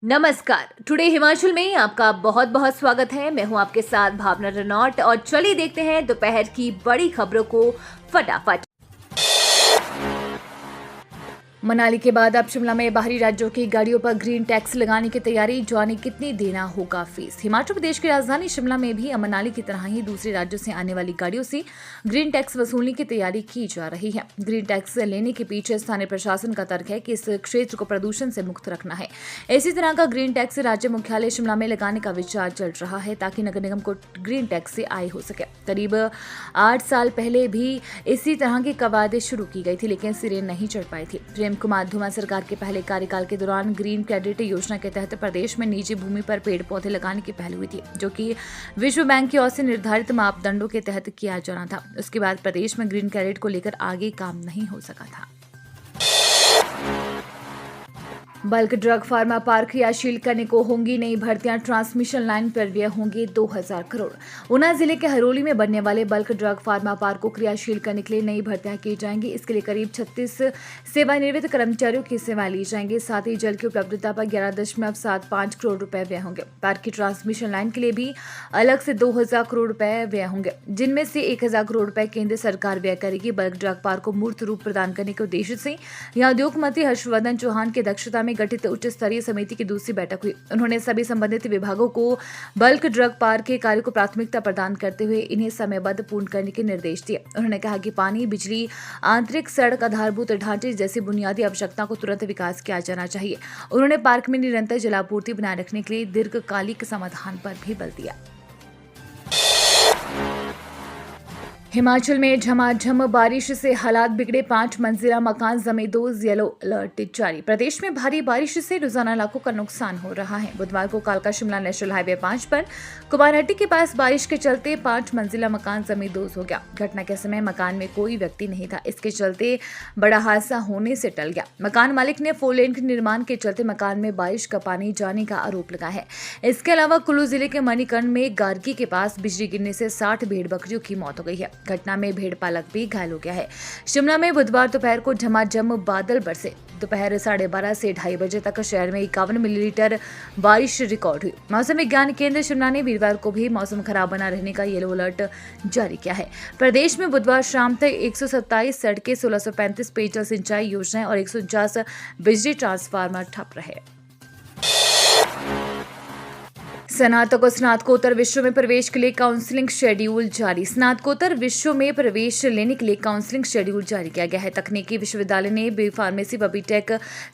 नमस्कार। टुडे हिमाचल में आपका बहुत बहुत स्वागत है। मैं हूं आपके साथ भावना रनौट और चलिए देखते हैं दोपहर की बड़ी खबरों को फटाफट। मनाली के बाद अब शिमला में बाहरी राज्यों की गाड़ियों पर ग्रीन टैक्स लगाने की तैयारी। जाने कितनी देना होगा फीस। हिमाचल प्रदेश की राजधानी शिमला में भी अब मनाली की तरह ही दूसरे राज्यों से आने वाली गाड़ियों से ग्रीन टैक्स वसूलने की तैयारी की जा रही है। ग्रीन टैक्स लेने के पीछे स्थानीय प्रशासन का तर्क है कि इस क्षेत्र को प्रदूषण से मुक्त रखना है। इसी तरह का ग्रीन टैक्स राज्य मुख्यालय शिमला में लगाने का विचार चल रहा है ताकि नगर निगम को ग्रीन टैक्स से आय हो सके। करीब 8 साल पहले भी इसी तरह की कवायद शुरू की गई थी, लेकिन सिरे नहीं चढ़ पाई थी। प्रेम कुमार धूमल सरकार के पहले कार्यकाल के दौरान ग्रीन क्रेडिट योजना के तहत प्रदेश में निजी भूमि पर पेड़ पौधे लगाने की पहल हुई थी, जो कि विश्व बैंक की ओर से निर्धारित मापदंडों के तहत किया जाना था। उसके बाद प्रदेश में ग्रीन क्रेडिट को लेकर आगे काम नहीं हो सका था। बल्क ड्रग फार्मा पार्क क्रियाशील करने को होंगी नई भर्तियां। ट्रांसमिशन लाइन पर व्यय होंगे 2000 करोड़। ऊना जिले के हरोली में बनने वाले बल्क ड्रग फार्मा पार्क को क्रियाशील करने के लिए नई भर्तियां की जाएंगी। इसके लिए करीब 36 सेवानिवृत्त कर्मचारियों की सेवाएं ली जाएंगी। साथ ही जल की उपलब्धता पर 11.75 करोड़ रुपए व्यय होंगे। पार्क की ट्रांसमिशन लाइन के लिए भी अलग से 2000 करोड़ रुपए व्यय होंगे, जिनमें से 1000 करोड़ रुपए केंद्र सरकार व्यय करेगी। बल्क ड्रग पार्क को मूर्त रूप प्रदान करने के उद्देश्य से यहां उद्योग मंत्री हर्षवर्धन चौहान की अध्यक्षता में गठित उच्च स्तरीय समिति की दूसरी बैठक हुई। उन्होंने सभी संबंधित विभागों को बल्क ड्रग पार्क के कार्य को प्राथमिकता प्रदान करते हुए इन्हें समयबद्ध पूर्ण करने के निर्देश दिए। उन्होंने कहा कि पानी, बिजली, आंतरिक सड़क, आधारभूत ढांचे जैसी बुनियादी आवश्यकताओं को तुरंत विकास किया जाना चाहिए। उन्होंने पार्क में निरंतर जलापूर्ति बनाए रखने के लिए दीर्घकालिक समाधान पर भी बल दिया। हिमाचल में झमाझम बारिश से हालात बिगड़े। 5 मंजिला मकान समेत 2 येलो अलर्ट जारी। प्रदेश में भारी बारिश से रोजाना लाखों का नुकसान हो रहा है। बुधवार को कालका शिमला नेशनल हाईवे 5 पर कुमारहट्टी के पास बारिश के चलते 5 मंजिला मकान समेत 2 हो गया। घटना के समय मकान में कोई व्यक्ति नहीं था। इसके चलते बड़ा हादसा होने से टल गया। मकान मालिक ने 4 लेन के निर्माण के चलते मकान में बारिश का पानी जाने का आरोप लगाया है। इसके अलावा कुल्लू जिले के मणिकर्ण में गार्गी के पास बिजली गिरने से 60 भेड़ बकरियों की मौत हो गई है। घटना में भेड़ पालक भी घायल हो गया है। शिमला में बुधवार दोपहर को झमाझम बादल बरसे। दोपहर 12:30 से 2:30 बजे तक शहर में 51 मिलीमीटर बारिश रिकॉर्ड हुई। मौसम विज्ञान केंद्र शिमला ने वीरवार को भी मौसम खराब बना रहने का येलो अलर्ट जारी किया है। प्रदेश में बुधवार शाम तक 127 सड़कें, 1635 पेयजल सिंचाई योजनाएं और 149 बिजली ट्रांसफार्मर ठप रहे। स्नातक और स्नातकोत्तर विषयों में प्रवेश के लिए काउंसलिंग शेड्यूल जारी। स्नातकोत्तर विषयों में प्रवेश लेने के लिए काउंसलिंग शेड्यूल जारी किया गया है। तकनीकी विश्वविद्यालय ने बी फार्मेसी व बीटेक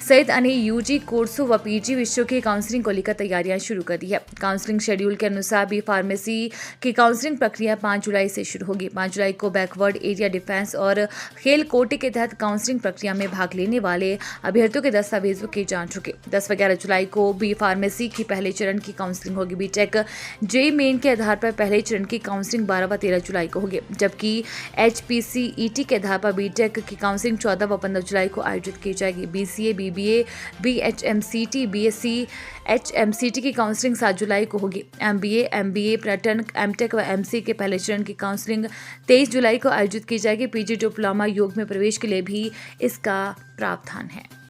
सहित अन्य यूजी कोर्सों व पीजी विषयों की काउंसलिंग को लेकर तैयारियां शुरू कर दी है। काउंसलिंग शेड्यूल के अनुसार बी फार्मेसी की काउंसलिंग प्रक्रिया 5 जुलाई से शुरू होगी। 5 जुलाई को बैकवर्ड एरिया डिफेंस और खेल कोटे के तहत काउंसलिंग प्रक्रिया में भाग लेने वाले अभ्यर्थियों के दस्तावेजों की जांच होगी। 10 व 11 जुलाई को बी फार्मेसी की पहले चरण की काउंसलिंग होगी। बीटेक जेई मेन के आधार पर पहले चरण की काउंसलिंग 12 व 13 जुलाई को होगी, जबकि एचपीसीईटी के आधार पर बीटेक की काउंसलिंग 14 व 15 जुलाई को आयोजित की जाएगी। बीसीए, बीबीए, बीएचएमसीटी, बीएससी, एचएमसीटी की काउंसलिंग 7 जुलाई को होगी। एमबीए, पर्यटन, एमटेक व एमसी के पहले चरण की काउंसलिंग 23 जुलाई को आयोजित की जाएगी। पीजी डिप्लोमा योग में प्रवेश के लिए भी इसका प्रावधान है।